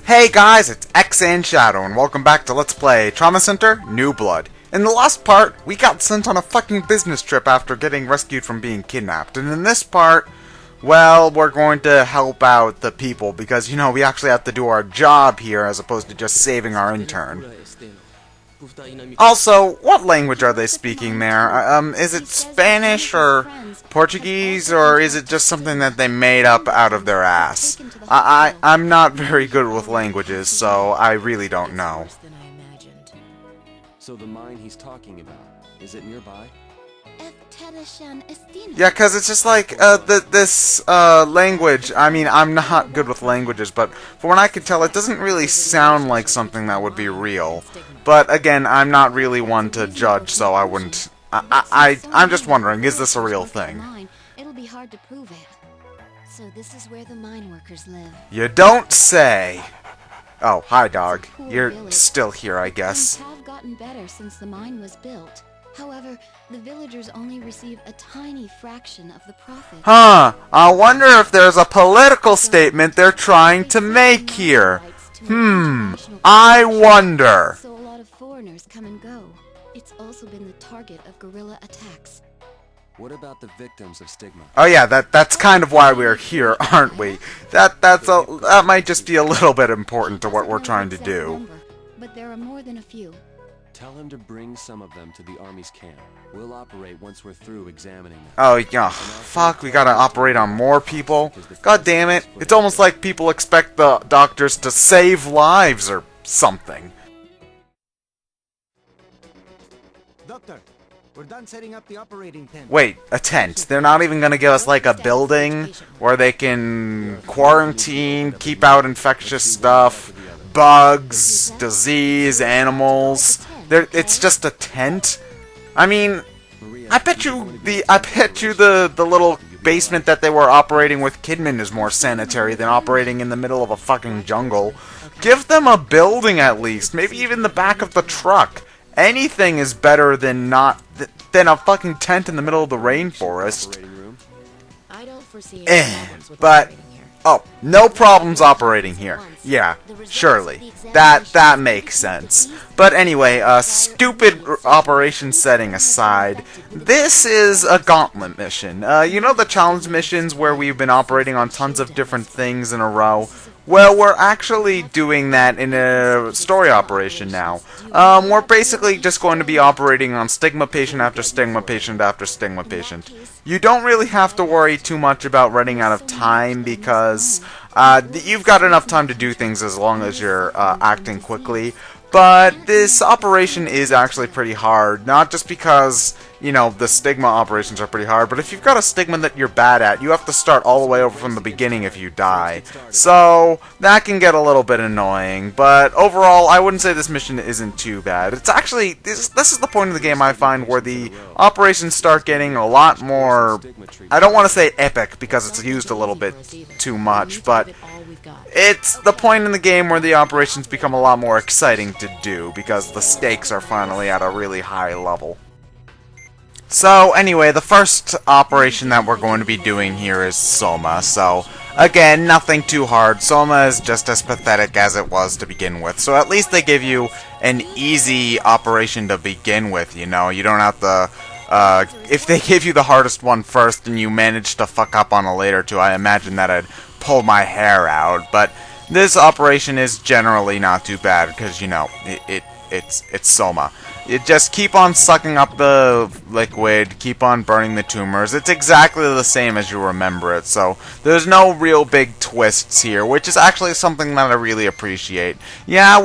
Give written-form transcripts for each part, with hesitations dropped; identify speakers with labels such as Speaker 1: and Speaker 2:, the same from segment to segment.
Speaker 1: Hey guys, it's ExandShadow, and welcome back to Let's Play Trauma Center New Blood. In the last part, we got sent on a fucking business trip after getting rescued from being kidnapped, and in this part, well, we're going to help out the people, because, you know, we actually have to do our job here as opposed to just saving our intern. Also, what language are they speaking there? Is it Spanish or Portuguese, or is it just something that they made up out of their ass? I'm not very good with languages, so I really don't know.
Speaker 2: So the mine he's talking about, is it nearby?
Speaker 1: Yeah, because it's just like, this language, I mean, I'm not good with languages, but from what I can tell, it doesn't really sound like something that would be real. But again, I'm not really one to judge, so I wouldn't, I'm just wondering, is this a real thing?
Speaker 3: It'll be hard to prove it. So this is where the mine workers live.
Speaker 1: You don't say! Oh, hi dog. You're still here, I guess.
Speaker 3: Things have gotten better since the mine was built. However, the villagers only receive a tiny fraction of the profit.
Speaker 1: Huh, I wonder if there's a political statement they're trying to make here. I wonder.
Speaker 3: So a lot of foreigners come and go. It's also been the target of guerrilla attacks.
Speaker 2: What about the victims of stigma?
Speaker 1: Oh yeah, that's kind of why we're here, aren't we? That might just be a little bit important to what we're trying to do.
Speaker 3: But there are more than a few.
Speaker 2: Tell him to bring some of them to the Army's camp. We'll operate once we're through examining them.
Speaker 1: Oh yeah, fuck, we gotta operate on more people? God damn it, it's almost like people expect the doctors to save lives or something.
Speaker 4: Doctor, we're done setting up the operating tent.
Speaker 1: Wait, a tent? They're not even gonna give us like a building where they can quarantine, keep out infectious stuff, bugs, disease, animals. It's just a tent? I mean, I bet you the little basement that they were operating with Kidman is more sanitary than operating in the middle of a fucking jungle. Give them a building at least, maybe even the back of the truck. Anything is better than than a fucking tent in the middle of the rainforest.
Speaker 3: I don't foresee
Speaker 1: But oh, no problems operating here. Yeah, surely. That makes sense. But anyway, stupid operation setting aside, this is a gauntlet mission. You know the challenge missions where we've been operating on tons of different things in a row? Well, we're actually doing that in a story operation now. We're basically just going to be operating on stigma patient after stigma patient after stigma patient. You don't really have to worry too much about running out of time because you've got enough time to do things as long as you're acting quickly. But this operation is actually pretty hard, not just because, you know, the stigma operations are pretty hard, but if you've got a stigma that you're bad at, you have to start all the way over from the beginning if you die. So, that can get a little bit annoying, but overall, I wouldn't say this mission isn't too bad. It's actually, this is the point of the game I find where the operations start getting a lot more, I don't want to say epic because it's used a little bit too much, but it's the point in the game where the operations become a lot more exciting to do because the stakes are finally at a really high level. So anyway, the first operation that we're going to be doing here is Soma. So again, nothing too hard. Soma is just as pathetic as it was to begin with. So at least they give you an easy operation to begin with, you know. You don't have to if they give you the hardest one first and you manage to fuck up on a later two, I imagine that I'd pull my hair out. But this operation is generally not too bad because, you know, it's Soma. You just keep on sucking up the liquid, keep on burning the tumors. It's exactly the same as you remember it, so there's no real big twists here, which is actually something that I really appreciate. Yeah,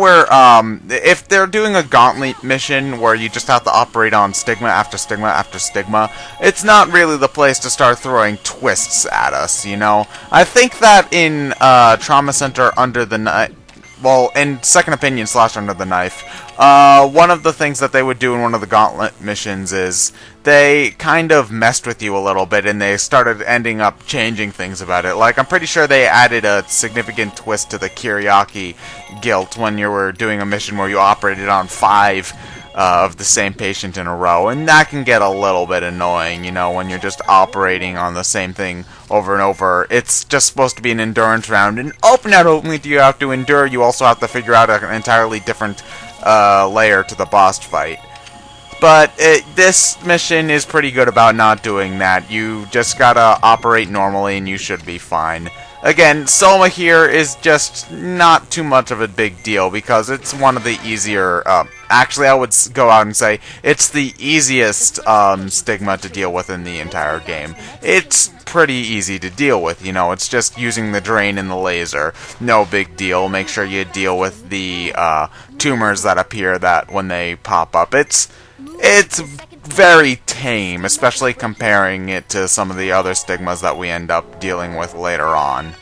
Speaker 1: if they're doing a gauntlet mission where you just have to operate on stigma after stigma after stigma, it's not really the place to start throwing twists at us, you know? I think that in Trauma Center Under the Knife, well, in Second Opinion / Under the Knife, one of the things that they would do in one of the gauntlet missions is they kind of messed with you a little bit and they started ending up changing things about it. Like, I'm pretty sure they added a significant twist to the Kiriaki guilt when you were doing a mission where you operated on 5 of the same patient in a row, and that can get a little bit annoying, you know, when you're just operating on the same thing over and over. It's just supposed to be an endurance round, and not only do you have to endure, you also have to figure out an entirely different layer to the boss fight. But this mission is pretty good about not doing that. You just gotta operate normally and you should be fine. Again, Soma here is just not too much of a big deal because it's one of the easier, actually I would go out and say it's the easiest stigma to deal with in the entire game. It's pretty easy to deal with, you know, it's just using the drain and the laser. No big deal. Make sure you deal with the tumors that appear that when they pop up. It's very tame, especially comparing it to some of the other stigmas that we end up dealing with later on.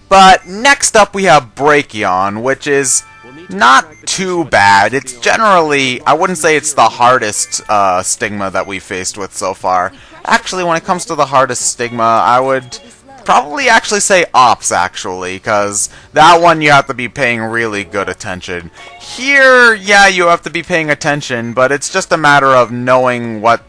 Speaker 1: But next up we have Brachion, which is not too bad. It's generally, I wouldn't say it's the hardest stigma that we faced with so far. Actually, when it comes to the hardest stigma, I would probably actually say Ops, actually, because that one you have to be paying really good attention. Here, yeah, you have to be paying attention, but it's just a matter of knowing what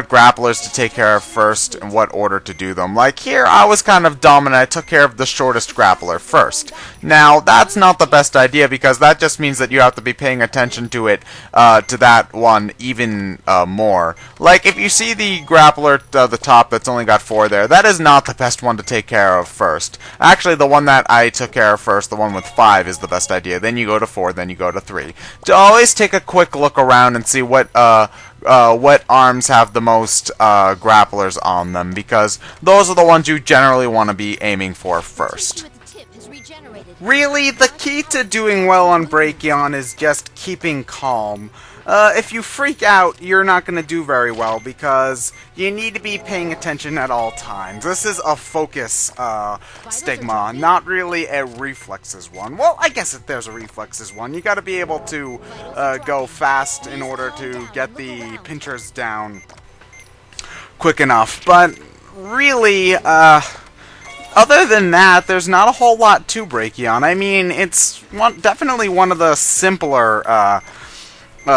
Speaker 1: grapplers to take care of first and what order to do them. Like here, I was kind of dumb and I took care of the shortest grappler first. Now, that's not the best idea because that just means that you have to be paying attention to it, to that one even more. Like, if you see the grappler at the top that's only got 4 there, that is not the best one to take care of first. Actually, the one that I took care of first, the one with 5, is the best idea. Then you go to 4, then you go to 3. To always take a quick look around and see what arms have the most grapplers on them, because those are the ones you generally want to be aiming for first.
Speaker 5: Really, the key to doing well on Brachion is just keeping calm. If you freak out, you're not going to do very well because you need to be paying attention at all times. This is a focus stigma, not really a reflexes one. Well, I guess if there's a reflexes one, you got to be able to go fast in order to get the pinchers down quick enough. But really, other than that, there's not a whole lot to Brachion. I mean, it's definitely one of the simpler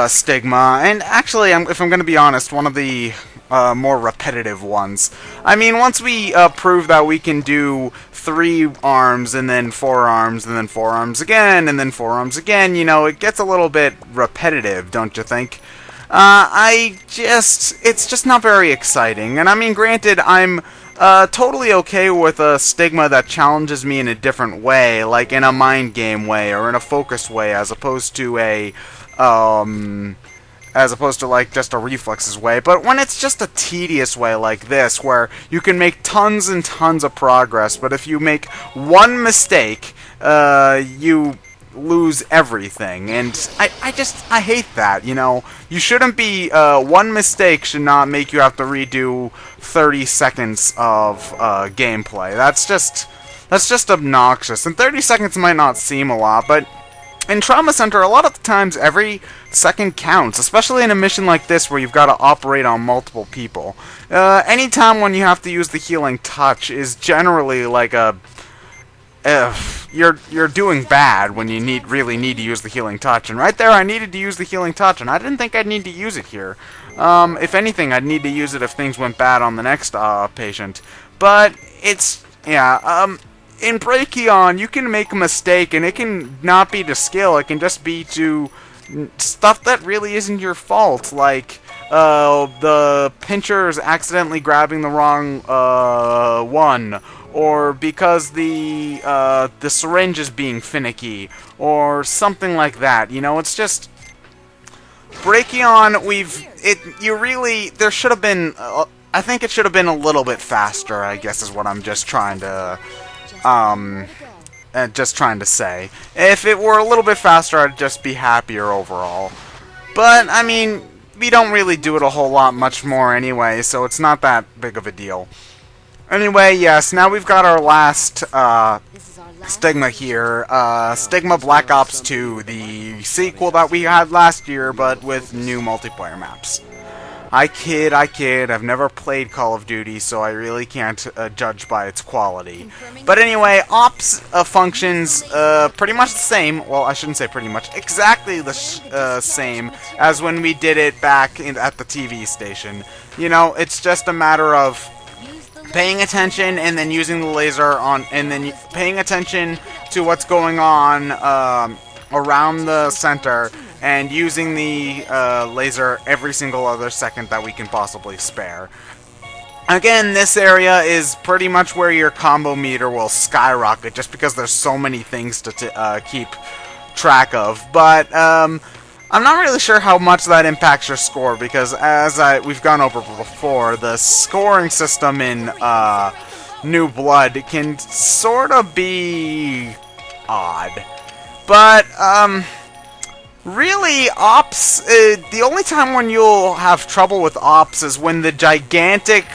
Speaker 5: stigma, and actually, if I'm going to be honest, one of the more repetitive ones. I mean, once we prove that we can do 3 arms, and then 4 arms, and then 4 arms again, and then 4 arms again, you know, it gets a little bit repetitive, don't you think? It's just not very exciting, and I mean, granted, I'm totally okay with a stigma that challenges me in a different way, like in a mind game way, or in a focused way, as opposed to like just a reflexes way. But when it's just a tedious way like this, where you can make tons and tons of progress, but if you make one mistake, you lose everything, and I hate that, you know. You shouldn't be, one mistake should not make you have to redo 30 seconds of gameplay. That's just obnoxious, and 30 seconds might not seem a lot, but in Trauma Center, a lot of the times, every second counts, especially in a mission like this where you've got to operate on multiple people. Any time when you have to use the healing touch is generally like a... you're doing bad when you really need to use the healing touch, and right there I needed to use the healing touch, and I didn't think I'd need to use it here. If anything, I'd need to use it if things went bad on the next patient. But it's... yeah, in Brachion, you can make a mistake, and it can not be to skill, it can just be to stuff that really isn't your fault, like the pinchers accidentally grabbing the wrong one, or because the syringe is being finicky, or something like that. You know, it's just... Brachion, there should have been... I think it should have been a little bit faster, I guess is what I'm just trying to... say. If it were a little bit faster, I'd just be happier overall. But, I mean, we don't really do it a whole lot much more anyway, so it's not that big of a deal. Anyway, yes, now we've got our last, stigma here. Stigma Black Ops 2, the sequel that we had last year, but with new multiplayer maps. I kid. I've never played Call of Duty, so I really can't judge by its quality. But anyway, Ops functions pretty much the same. Well, I shouldn't say pretty much. Exactly the same as when we did it back at the TV station. You know, it's just a matter of paying attention and then using the laser on, and then paying attention to what's going on around the center, and using the laser every single other second that we can possibly spare. Again, this area is pretty much where your combo meter will skyrocket, just because there's so many things to keep track of. But I'm not really sure how much that impacts your score, because as we've gone over before, the scoring system in New Blood can sort of be odd. But really, Ops, the only time when you'll have trouble with Ops is when the gigantic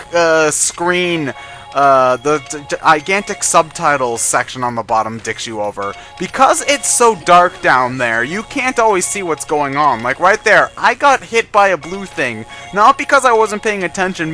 Speaker 5: screen, the gigantic subtitles section on the bottom dicks you over. Because it's so dark down there, you can't always see what's going on. Like right there, I got hit by a blue thing, not because I wasn't paying attention,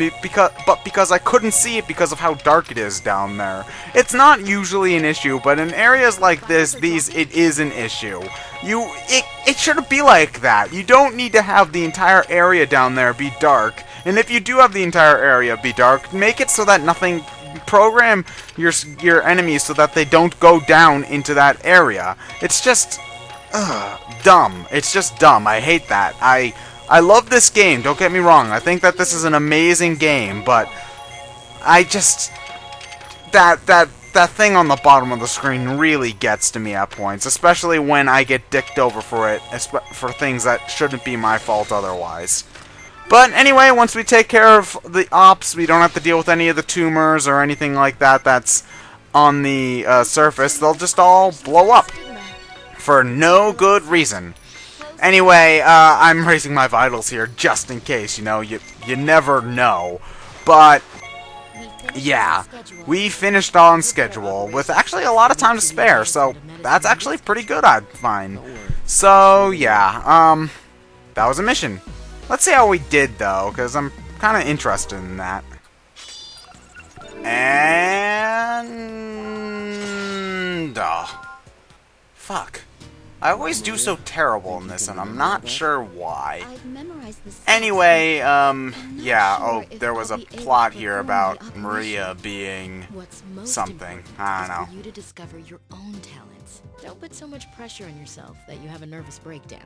Speaker 5: but because I couldn't see it because of how dark it is down there. It's not usually an issue, but in areas like this, it is an issue. It shouldn't be like that. You don't need to have the entire area down there be dark. And if you do have the entire area be dark, make it so that nothing... Program your enemies so that they don't go down into that area. It's just... dumb. It's just dumb. I hate that. I love this game, don't get me wrong. I think that this is an amazing game, but... I just... That thing on the bottom of the screen really gets to me at points, especially when I get dicked over for it, for things that shouldn't be my fault otherwise. But anyway, once we take care of the Ops, we don't have to deal with any of the tumors or anything like that that's on the surface. They'll just all blow up for no good reason. Anyway, I'm raising my vitals here just in case, you know, you never know. But yeah, we finished on schedule with actually a lot of time to spare, so that's actually pretty good, I'd find. So yeah, that was a mission. Let's see how we did, though, because I'm kind of interested in that. And... fuck. I always do so terrible in this, and I'm not sure why. Anyway, yeah, there was a plot here about Maria being something. I don't know.
Speaker 6: You to discover your own talents. Don't put so much pressure on yourself that you have a nervous breakdown.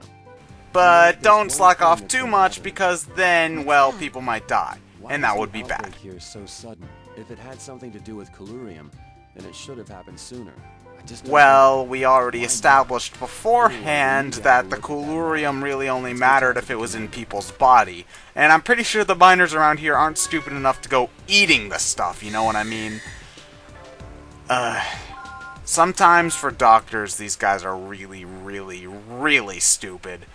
Speaker 5: But don't slack off too much, because then, well, people might die, and that would be bad.
Speaker 2: Here so sudden. If it had something to do with Colurium, then it should have happened sooner.
Speaker 5: Well, we already established beforehand that the Colurium really only mattered if it was in people's body. And I'm pretty sure the miners around here aren't stupid enough to go eating the stuff, you know what I mean? Sometimes for doctors, these guys are really, really, really stupid.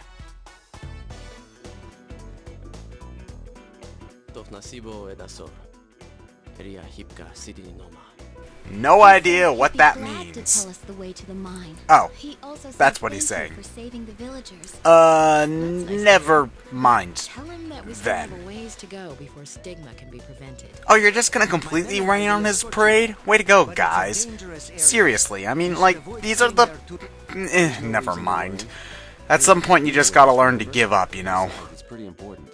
Speaker 5: No idea what that means. Oh, that's what he's saying. Never mind. Then. Oh, you're just gonna completely rain on his parade? Way to go, guys. Seriously, I mean, like, these are the... never mind. At some point, you just gotta learn to give up, you know.
Speaker 2: It's pretty important.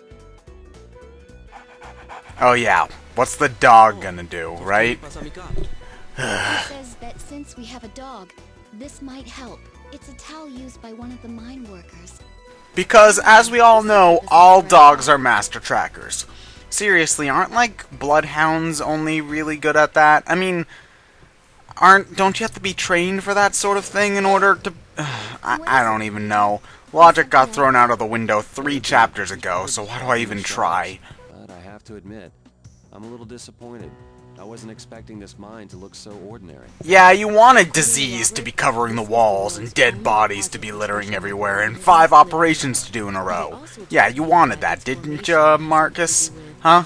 Speaker 5: Oh yeah, what's the dog gonna do, right?
Speaker 3: He says that since we have a dog, this might help. It's a towel used by one of the mine workers.
Speaker 5: Because, as we all know, all dogs are master trackers. Seriously, aren't, like, bloodhounds only really good at that? I mean, don't you have to be trained for that sort of thing in order to... I don't even know. Logic got thrown out of the window 3 chapters ago, so why do I even try?
Speaker 2: But I have to admit, I'm a little disappointed. I wasn't expecting this mine to look so ordinary.
Speaker 5: Yeah, you wanted disease to be covering the walls, and dead bodies to be littering everywhere, and 5 operations to do in a row. Yeah, you wanted that, didn't you, Marcus? Huh?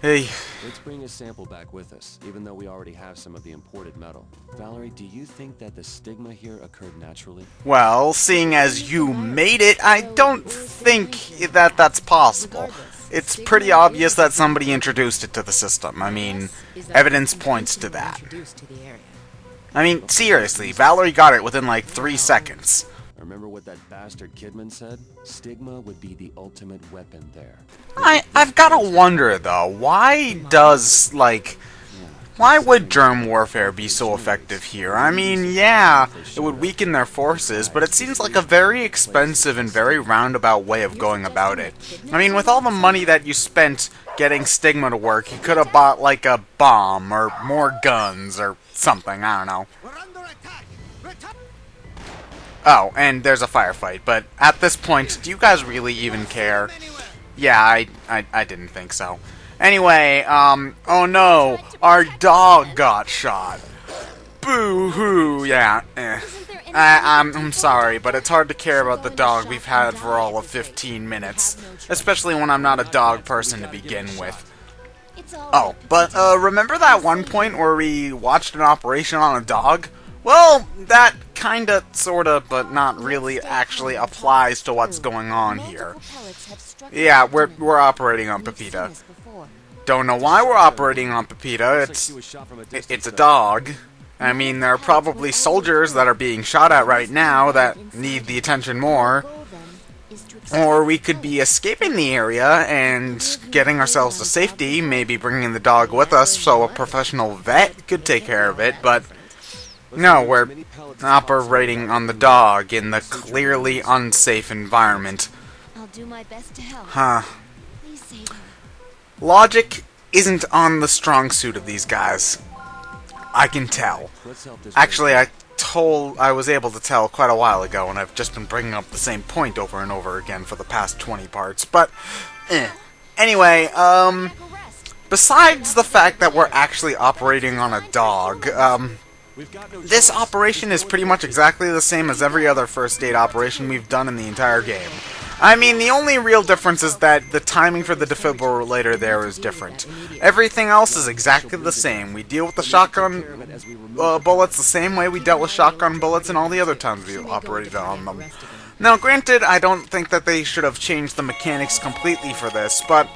Speaker 5: Hey.
Speaker 2: Let's bring a sample back with us, even though we already have some of the imported metal. Valerie, do you think that the stigma here occurred naturally?
Speaker 5: Well, seeing as you made it, I don't think that that's possible. it's pretty obvious that somebody introduced it to the system. I mean, evidence points to that. I mean, seriously, Valerie got it within like 3 seconds.
Speaker 2: Remember what that bastard Kidman said? Stigma would be the ultimate weapon there.
Speaker 5: I've gotta wonder though, why would germ warfare be so effective here? I mean, yeah, it would weaken their forces, but it seems like a very expensive and very roundabout way of going about it. I mean, with all the money that you spent getting Stigma to work, you could have bought like a bomb or more guns or something, I don't know. Oh, and there's a firefight, but at this point, do you guys really even care? Yeah, I didn't think so. Anyway, oh no, our dog got shot. Boo-hoo, yeah, I'm sorry, but it's hard to care about the dog we've had for all of 15 minutes. Especially when I'm not a dog person to begin with. Oh, but, remember that one point where we watched an operation on a dog? Well, that kinda, sorta, but not really actually applies to what's going on here. Yeah, we're operating on Pepita. Don't know why we're operating on Pepita. It's a dog. I mean, there are probably soldiers that are being shot at right now that need the attention more. Or we could be escaping the area and getting ourselves to safety, maybe bringing the dog with us so a professional vet could take care of it, but no, we're operating on the dog in the clearly unsafe environment.
Speaker 3: I'll do my best to help.
Speaker 5: Huh.
Speaker 3: Please save her.
Speaker 5: Logic isn't on the strong suit of these guys. I can tell. Actually, I was able to tell quite a while ago, and I've just been bringing up the same point over and over again for the past 20 parts, but, Anyway, besides the fact that we're actually operating on a dog, this operation is pretty much exactly the same as every other first aid operation we've done in the entire game. I mean, the only real difference is that the timing for the defibrillator there is different. Everything else is exactly the same. We deal with the shotgun bullets the same way we dealt with shotgun bullets and all the other times we operated on them. Now, granted, I don't think that they should have changed the mechanics completely for this, but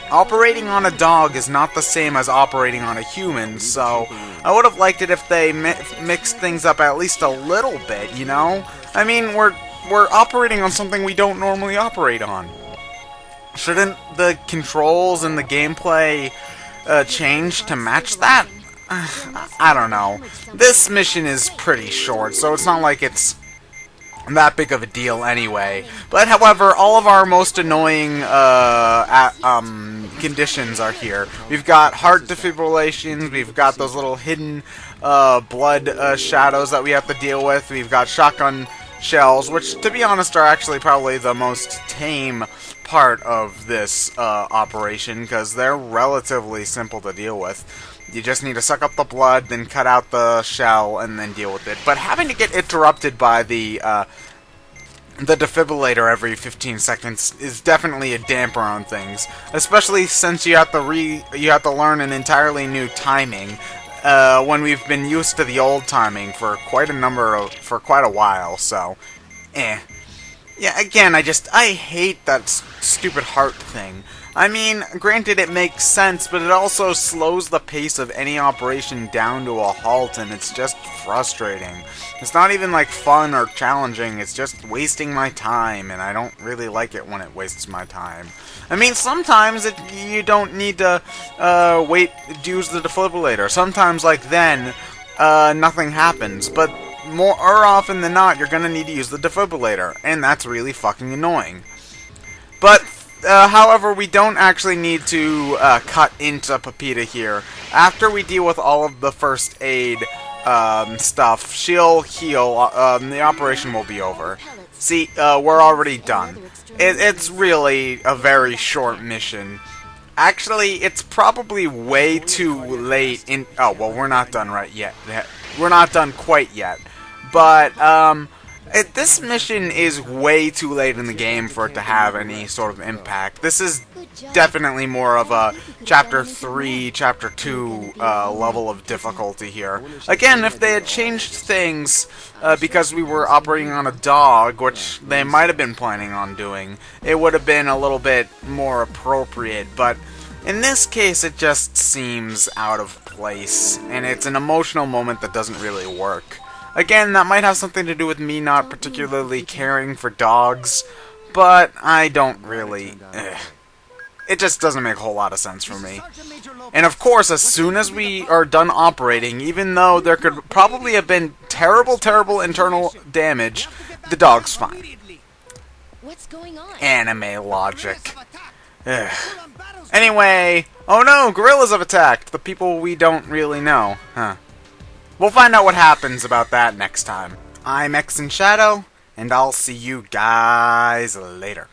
Speaker 5: operating on a dog is not the same as operating on a human, so I would have liked it if they mixed things up at least a little bit, you know? I mean, we're operating on something we don't normally operate on. Shouldn't the controls and the gameplay change to match that? I don't know. This mission is pretty short, so it's not like it's that big of a deal anyway. But however, all of our most annoying conditions are here. We've got heart defibrillations, we've got those little hidden blood shadows that we have to deal with, we've got shotgun shells, which to be honest are actually probably the most tame part of this operation, because they're relatively simple to deal with. You just need to suck up the blood, then cut out the shell, and then deal with it. But having to get interrupted by the defibrillator every 15 seconds is definitely a damper on things, especially since you have to learn an entirely new timing. When we've been used to the old timing for quite a while, so, Yeah, again, I hate that stupid heart thing. I mean, granted it makes sense, but it also slows the pace of any operation down to a halt, and it's just frustrating. It's not even, like, fun or challenging, it's just wasting my time, and I don't really like it when it wastes my time. I mean, sometimes you don't need to use the defibrillator. Sometimes, like then, nothing happens, but more often than not, you're gonna need to use the defibrillator, and that's really fucking annoying. But however, we don't actually need to cut into Pepita here. After we deal with all of the first aid stuff, she'll heal, the operation will be over. See, we're already done. It's really a very short mission. Actually, it's probably way too late in... Oh, well, we're not done right yet. We're not done quite yet. But, this mission is way too late in the game for it to have any sort of impact. This is definitely more of a Chapter 3, Chapter 2 level of difficulty here. Again, if they had changed things because we were operating on a dog, which they might have been planning on doing, it would have been a little bit more appropriate, but in this case it just seems out of place, and it's an emotional moment that doesn't really work. Again, that might have something to do with me not particularly caring for dogs, but I don't really... It just doesn't make a whole lot of sense for me. And of course, as soon as we are done operating, even though there could probably have been terrible, terrible internal damage, the dog's fine.
Speaker 6: What's going on?
Speaker 5: Anime logic. Anyway, oh no, gorillas have attacked the people we don't really know. Huh. We'll find out what happens about that next time. I'm ExandShadow, and I'll see you guys later.